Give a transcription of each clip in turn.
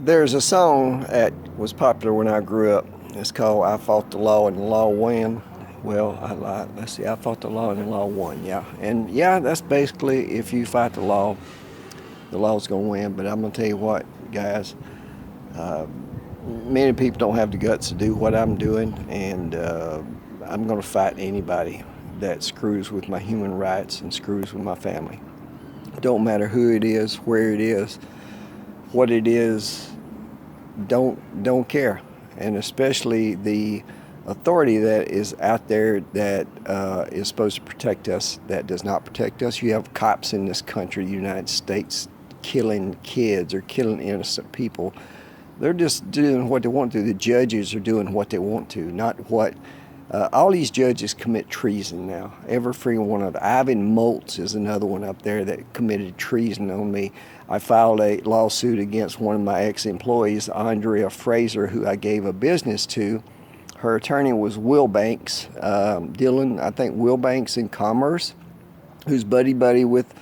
There's a song that was popular when I grew up. It's called "I Fought the Law and the Law Won." Well, I lied. Let's see. I fought the law and the law won. Yeah, and yeah, that's basically if you fight the law's gonna win. But I'm gonna tell you what, guys. Uh, Many people don't have the guts to do what I'm doing, and I'm gonna fight anybody that screws with my human rights and screws with my family. Don't matter who it is, where it is, what it is. Don't care, and especially the authority that is out there that is supposed to protect us that does not protect us. You have cops in this country, the United States, killing kids or killing innocent people. They're just doing what they want to. The judges are doing what they want to, not what. All these judges commit treason now. Every freaking one of them. Ivan Moltz is another one up there that committed treason on me. I filed a lawsuit against one of my ex-employees, Andrea Fraser, who I gave a business to. Her attorney was Will Banks, Dylan, I think Will Banks in Commerce, who's buddy-buddy with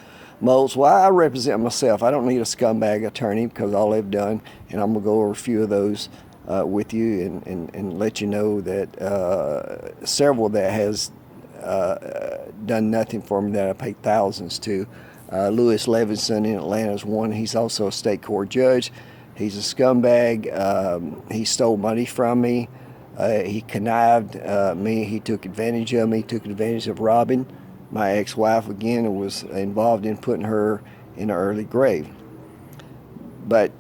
Moltz. Well, I represent myself. I don't need a scumbag attorney because all they've done, and I'm going to go over a few of those with you and let you know that several that has done nothing for me that I paid thousands to. Louis Levinson in Atlanta is one. He's also a state court judge. He's a scumbag. He stole money from me. He connived me. He took advantage of me. He took advantage of Robin, my ex-wife, again, and was involved in putting her in an early grave. But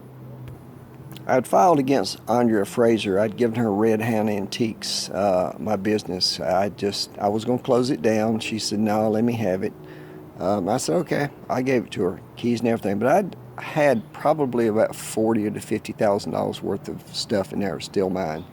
I'd filed against Andrea Fraser. I'd given her Red Hand Antiques, my business. I was going to close it down. She said, no, let me have it. I said, okay. I gave it to her, keys and everything. But I'd had probably about $40,000 to $50,000 worth of stuff in there still mine.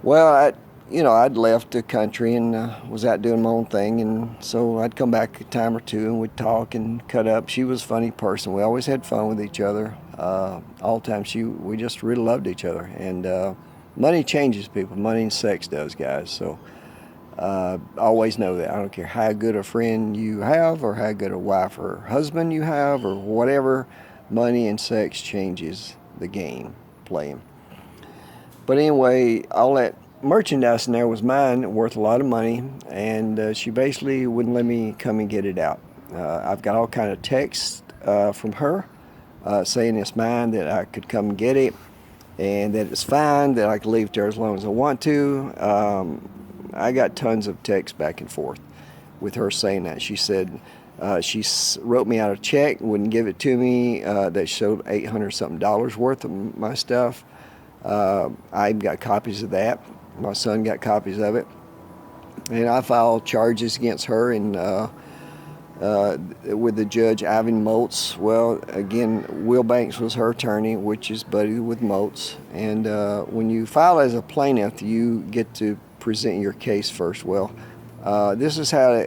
Well, I'd left the country and was out doing my own thing, and so I'd come back a time or two and we'd talk and cut up. She was a funny person. We always had fun with each other all the time. We just really loved each other, and money changes people. Money and sex does, guys. So always know that. I don't care how good a friend you have or how good a wife or husband you have or whatever, money and sex changes the game playing. But anyway, all that merchandise in there was mine, worth a lot of money, and she basically wouldn't let me come and get it out. I've got all kind of texts from her saying it's mine, that I could come and get it, and that it's fine, that I could leave it there as long as I want to. I got tons of texts back and forth with her saying that. She said she wrote me out a check, wouldn't give it to me, that showed $800 something worth of my stuff. I got copies of that. My son got copies of it. And I filed charges against her and with the judge, Ivan Moltz. Well, again, Will Banks was her attorney, which is buddy with Moltz. And when you file as a plaintiff, you get to present your case first. Well, this is how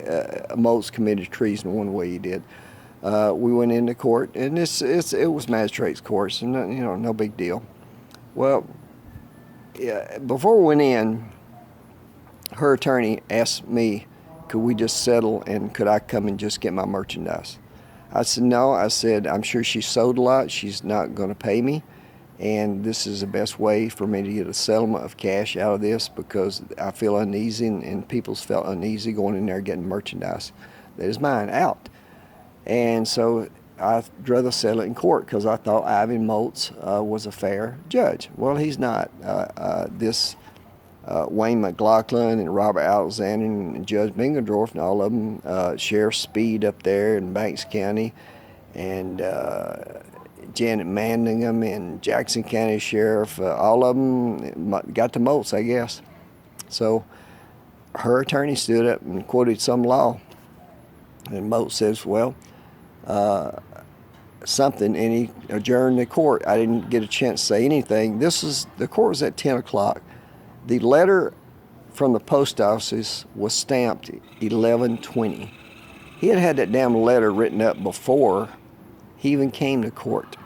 Moltz committed treason one way he did. We went into court, and it was magistrate's court, and no big deal. Well, yeah, before we went in, her attorney asked me, could we just settle and could I come and just get my merchandise? I said, no. I said, I'm sure she sold a lot. She's not going to pay me. And this is the best way for me to get a settlement of cash out of this because I feel uneasy and people's felt uneasy going in there getting merchandise that is mine out. And so I'd rather settle it in court because I thought Ivan Moltz was a fair judge. Well, he's not. This Wayne McLaughlin and Robert Alexander and Judge Bingendorf and all of them, Sheriff Speed up there in Banks County, and Janet Manningham and Jackson County Sheriff, all of them got the Moltz, I guess. So her attorney stood up and quoted some law, and Moltz says, well, something, and he adjourned the court. I didn't get a chance to say anything. The court was at 10 o'clock. The letter from the post office was stamped 11:20. He had that damn letter written up before he even came to court.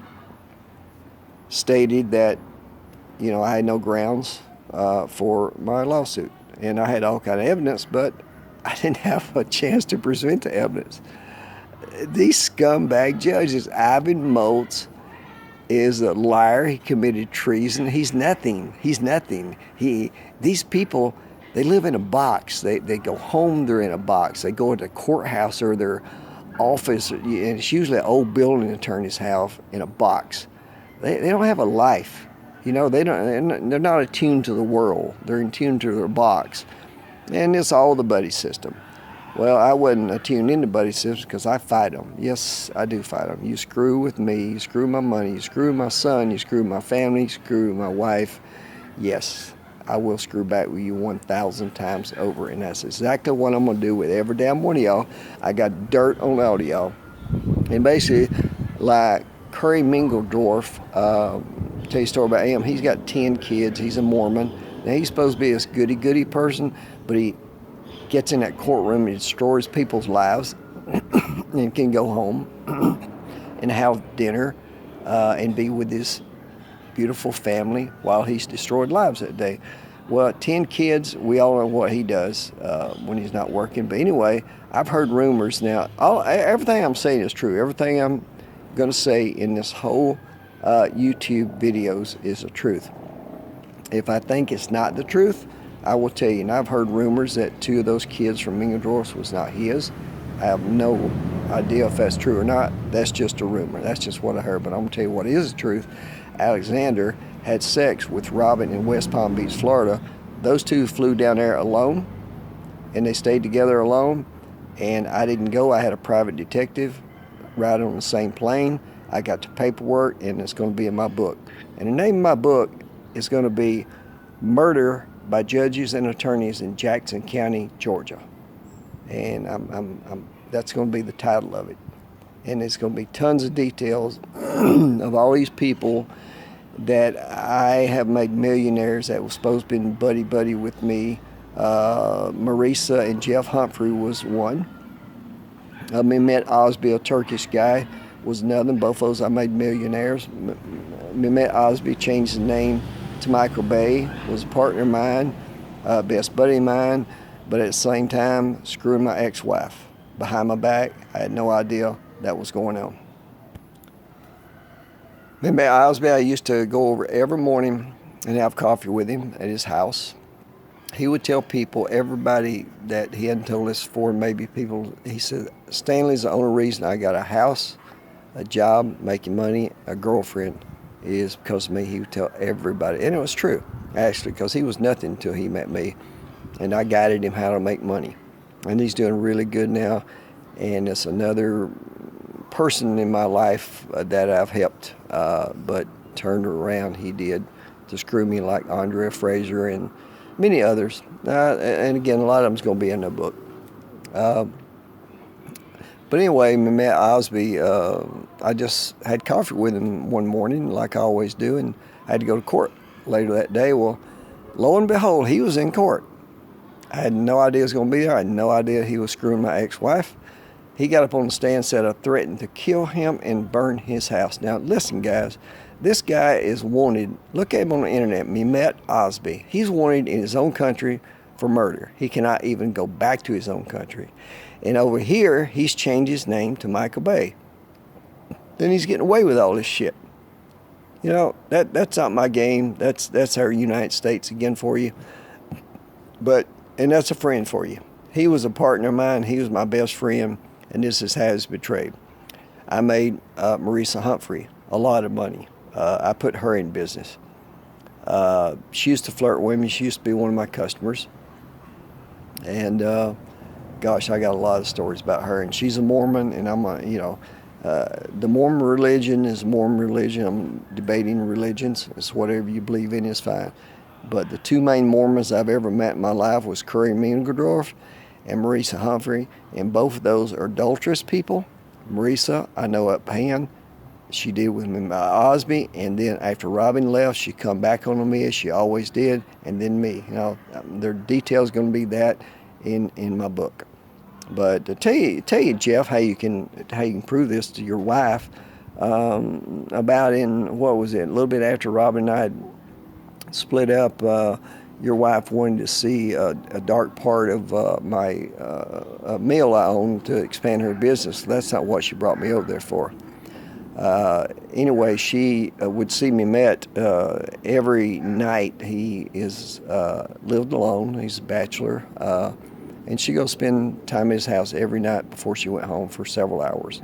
Stated that, I had no grounds for my lawsuit. And I had all kind of evidence, but I didn't have a chance to present the evidence. These scumbag judges, Ivan Moltz is a liar. He committed treason. He's nothing. He's nothing. These people, they live in a box. They go home, they're in a box. They go to the courthouse or their office, and it's usually an old building attorney's house in a box. They don't have a life. They're not attuned to the world. They're attuned to their box. And it's all the buddy system. Well, I wasn't attuned into buddy systems because I fight them. Yes, I do fight them. You screw with me, you screw my money, you screw my son, you screw my family, you screw my wife. Yes, I will screw back with you 1,000 times over, and that's exactly what I'm going to do with every damn one of y'all. I got dirt on all of y'all. And basically, like Curry Mingledorf, tell you a story about him. He's got 10 kids. He's a Mormon. Now, he's supposed to be this goody-goody person, but he gets in that courtroom and destroys people's lives and can go home and have dinner and be with his beautiful family while he's destroyed lives that day. Well, 10 kids, we all know what he does when he's not working. But anyway, I've heard rumors now. Everything I'm saying is true. Everything I'm going to say in this whole YouTube videos is the truth. If I think it's not the truth, I will tell you. And I've heard rumors that 2 of those kids from Mingledorf was not his. I have no idea if that's true or not. That's just a rumor. That's just what I heard. But I'm going to tell you what is the truth. Alexander had sex with Robin in West Palm Beach, Florida. Those 2 flew down there alone, and they stayed together alone. And I didn't go. I had a private detective ride on the same plane. I got the paperwork, and it's going to be in my book. And the name of my book is going to be Murder by Judges and Attorneys in Jackson County, Georgia. And that's going to be the title of it. And it's going to be tons of details of all these people that I have made millionaires that was supposed to be buddy with me. Marisa and Jeff Humphrey was one. Mehmet Osby, a Turkish guy, was another. Both of those I made millionaires. Mehmet Osby changed his name to Michael Bay, was a partner of mine, best buddy of mine, but at the same time, screwing my ex-wife behind my back. I had no idea that was going on. Mehmet Osby, I used to go over every morning and have coffee with him at his house. He would tell people, everybody that he hadn't told this before, maybe people, he said, Stanley's the only reason I got a house, a job, making money, a girlfriend, is because of me. He would tell everybody, and it was true, actually, because he was nothing until he met me, and I guided him how to make money. And he's doing really good now, and it's another person in my life that I've helped, but turned around, he did, to screw me like Andrea Fraser and many others. And again, a lot of them's going to be in the book. But anyway, Mehmet Osby, I just had coffee with him one morning, like I always do, and I had to go to court later that day. Well, lo and behold, he was in court. I had no idea he was going to be there. I had no idea he was screwing my ex-wife. He got up on the stand and said I threatened to kill him and burn his house. Now, listen, guys, this guy is wanted. Look at him on the internet, Mehmet Osby. He's wanted in his own country for murder. He cannot even go back to his own country. And over here, he's changed his name to Michael Bay. Then he's getting away with all this shit. You know, that's not my game. That's our United States again for you. And that's a friend for you. He was a partner of mine. He was my best friend, and this is how he's betrayed. I made Marisa Humphrey a lot of money. I put her in business. She used to flirt with me. She used to be one of my customers. And gosh, I got a lot of stories about her. And she's a Mormon, and I'm the Mormon religion is Mormon religion. I'm debating religions. It's whatever you believe in is fine. But the 2 main Mormons I've ever met in my life was Curry Mingledorf and Marisa Humphrey, and both of those are adulterous people. Marisa, I know uphand. She did with me, Osby, and then after Robin left, she come back on me as she always did, and then me. You know, their details going to be that in my book. But to tell you, Jeff, how you can prove this to your wife, about in what was it, a little bit after Robin and I had split up. Your wife wanted to see a dark part of my mill I own to expand her business. That's not what she brought me over there for. Anyway, she would see me met every night. He is lived alone. He's a bachelor, and she go spend time at his house every night before she went home for several hours.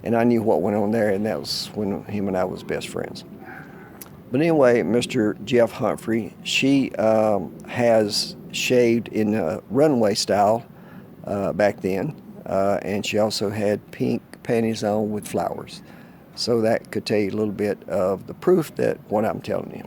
And I knew what went on there, and that was when him and I was best friends. But anyway, Mr. Jeff Humphrey, she has shaved in a runway style back then, and she also had pink panties on with flowers. So that could tell you a little bit of the proof that what I'm telling you.